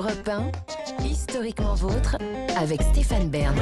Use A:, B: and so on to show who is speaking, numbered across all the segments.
A: Europe 1, historiquement vôtre, avec Stéphane Bern.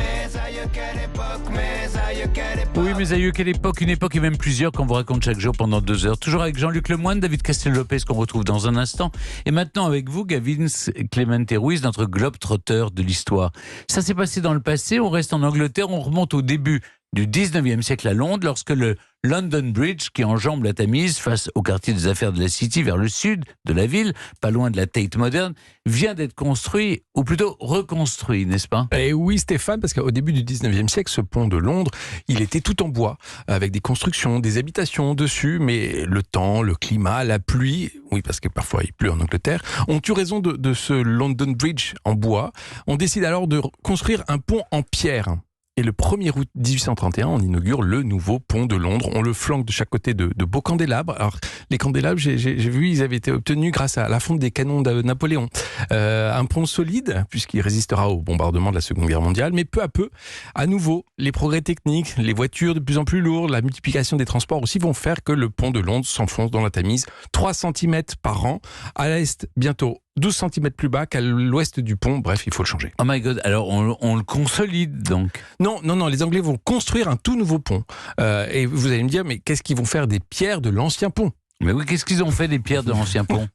B: Oui, mes aïeux, quelle époque, une époque et même plusieurs qu'on vous raconte chaque jour pendant 2 heures. Toujours avec Jean-Luc Lemoyne, David Castel-Lopez qu'on retrouve dans un instant. Et maintenant avec vous, Gavin Clemente Ruiz, notre globe-trotter de l'histoire. Ça s'est passé dans le passé, on reste en Angleterre, on remonte au début du 19e siècle à Londres, lorsque le London Bridge, qui enjambe la Tamise face au quartier des affaires de la City, vers le sud de la ville, pas loin de la Tate moderne, vient d'être construit, ou plutôt reconstruit, n'est-ce pas ?
C: Et oui, Stéphane, parce qu'au début du 19e siècle, ce pont de Londres, il était tout en bois, avec des constructions, des habitations dessus, mais le temps, le climat, la pluie, oui, parce que parfois il pleut en Angleterre, ont eu raison de ce London Bridge en bois. On décide alors de construire un pont en pierre. Et le 1er août 1831, on inaugure le nouveau pont de Londres. On le flanque de chaque côté de beaux candélabres. Alors, les candélabres, j'ai vu, ils avaient été obtenus grâce à la fonte des canons de Napoléon. Un pont solide, puisqu'il résistera au bombardement de la Seconde Guerre mondiale. Mais peu à peu, à nouveau, les progrès techniques, les voitures de plus en plus lourdes, la multiplication des transports aussi vont faire que le pont de Londres s'enfonce dans la Tamise 3 cm par an. À l'est, bientôt 12 cm plus bas qu'à l'ouest du pont. Bref, il faut le changer.
B: Oh my God, alors on le consolide donc.
C: Non, les Anglais vont construire un tout nouveau pont. Et vous allez me dire, mais qu'est-ce qu'ils vont faire des pierres de l'ancien pont ?
B: Mais oui, qu'est-ce qu'ils ont fait des pierres de l'ancien pont ?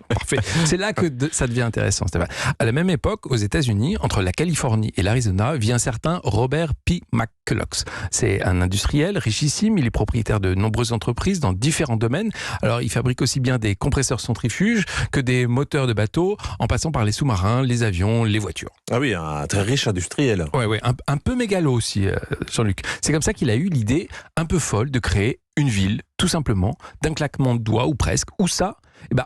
C: Parfait. C'est là que ça devient intéressant, Stéphane. À la même époque, aux États-Unis, entre la Californie et l'Arizona, vit un certain Robert P. McCulloch. C'est un industriel richissime. Il est propriétaire de nombreuses entreprises dans différents domaines. Alors, il fabrique aussi bien des compresseurs centrifuges que des moteurs de bateaux, en passant par les sous-marins, les avions, les voitures.
D: Ah oui, un très riche industriel.
C: Ouais, un peu mégalo aussi, Jean-Luc. C'est comme ça qu'il a eu l'idée un peu folle de créer une ville, tout simplement, d'un claquement de doigts, ou presque. Où ça ?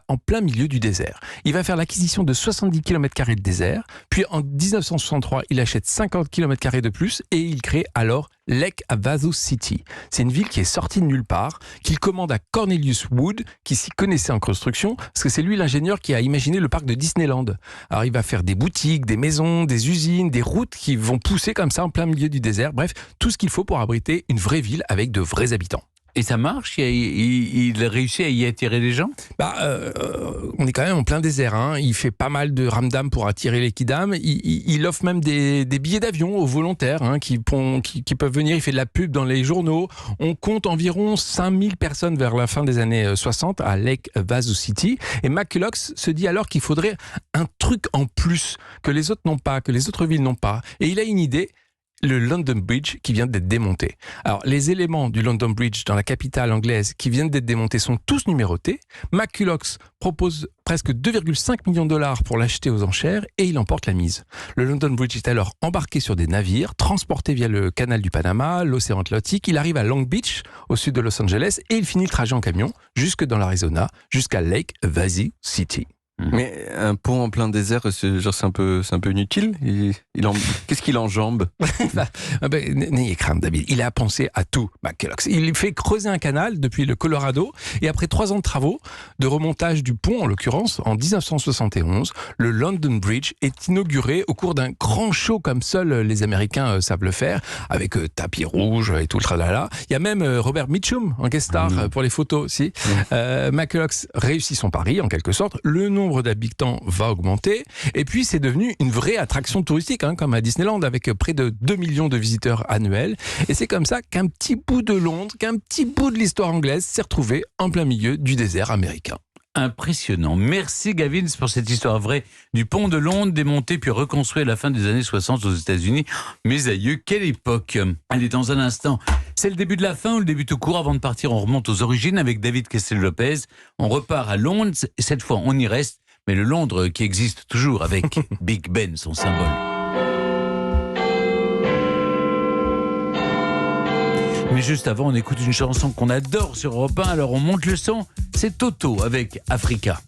C: En plein milieu du désert. Il va faire l'acquisition de 70 km² de désert, puis en 1963, il achète 50 km² de plus, et il crée alors Lake Havasu City. C'est une ville qui est sortie de nulle part, qu'il commande à Cornelius Wood, qui s'y connaissait en construction, parce que c'est lui l'ingénieur qui a imaginé le parc de Disneyland. Alors il va faire des boutiques, des maisons, des usines, des routes qui vont pousser comme ça en plein milieu du désert. Bref, tout ce qu'il faut pour abriter une vraie ville avec de vrais habitants.
B: Et ça marche ? Il réussit à y attirer les gens ?
C: On est quand même en plein désert. Hein. Il fait pas mal de ramdam pour attirer les kidam. Il offre même des billets d'avion aux volontaires qui peuvent venir. Il fait de la pub dans les journaux. On compte environ 5000 personnes vers la fin des années 60 à Lake Havasu City. Et McCulloch se dit alors qu'il faudrait un truc en plus que les autres n'ont pas, que les autres villes n'ont pas. Et il a une idée. Le London Bridge qui vient d'être démonté. Alors, les éléments du London Bridge dans la capitale anglaise qui viennent d'être démontés sont tous numérotés. McCulloch propose presque 2,5 millions de dollars pour l'acheter aux enchères et il emporte la mise. Le London Bridge est alors embarqué sur des navires, transporté via le canal du Panama, l'océan Atlantique. Il arrive à Long Beach, au sud de Los Angeles, et il finit le trajet en camion jusque dans l'Arizona, jusqu'à Lake Havasu City.
D: Mais un pont en plein désert, c'est un peu inutile. Qu'est-ce qu'il enjambe ?
C: N'ayez crainte, David. Il a pensé à tout, McCulloch. Il fait creuser un canal depuis le Colorado et après 3 ans de travaux, de remontage du pont en l'occurrence, en 1971, le London Bridge est inauguré au cours d'un grand show comme seuls les Américains savent le faire, avec tapis rouge et tout le tralala. Il y a même Robert Mitchum en guest star pour les photos aussi. McCulloch réussit son pari en quelque sorte. Le nombre d'habitants va augmenter et puis c'est devenu une vraie attraction touristique comme à Disneyland avec près de 2 millions de visiteurs annuels et c'est comme ça qu'un petit bout de Londres, qu'un petit bout de l'histoire anglaise s'est retrouvé en plein milieu du désert américain.
B: Impressionnant. Merci Gavin pour cette histoire vraie du pont de Londres démonté puis reconstruit à la fin des années 60 aux États-Unis. Mes aïeux, quelle époque. Allez, dans un instant, c'est le début de la fin ou le début tout court. Avant de partir, on remonte aux origines avec David Castel-Lopez. On repart à Londres et cette fois on y reste, mais le Londres qui existe toujours avec Big Ben, son symbole. Mais juste avant, on écoute une chanson qu'on adore sur Europe 1, alors on monte le son. C'est Toto avec Africa.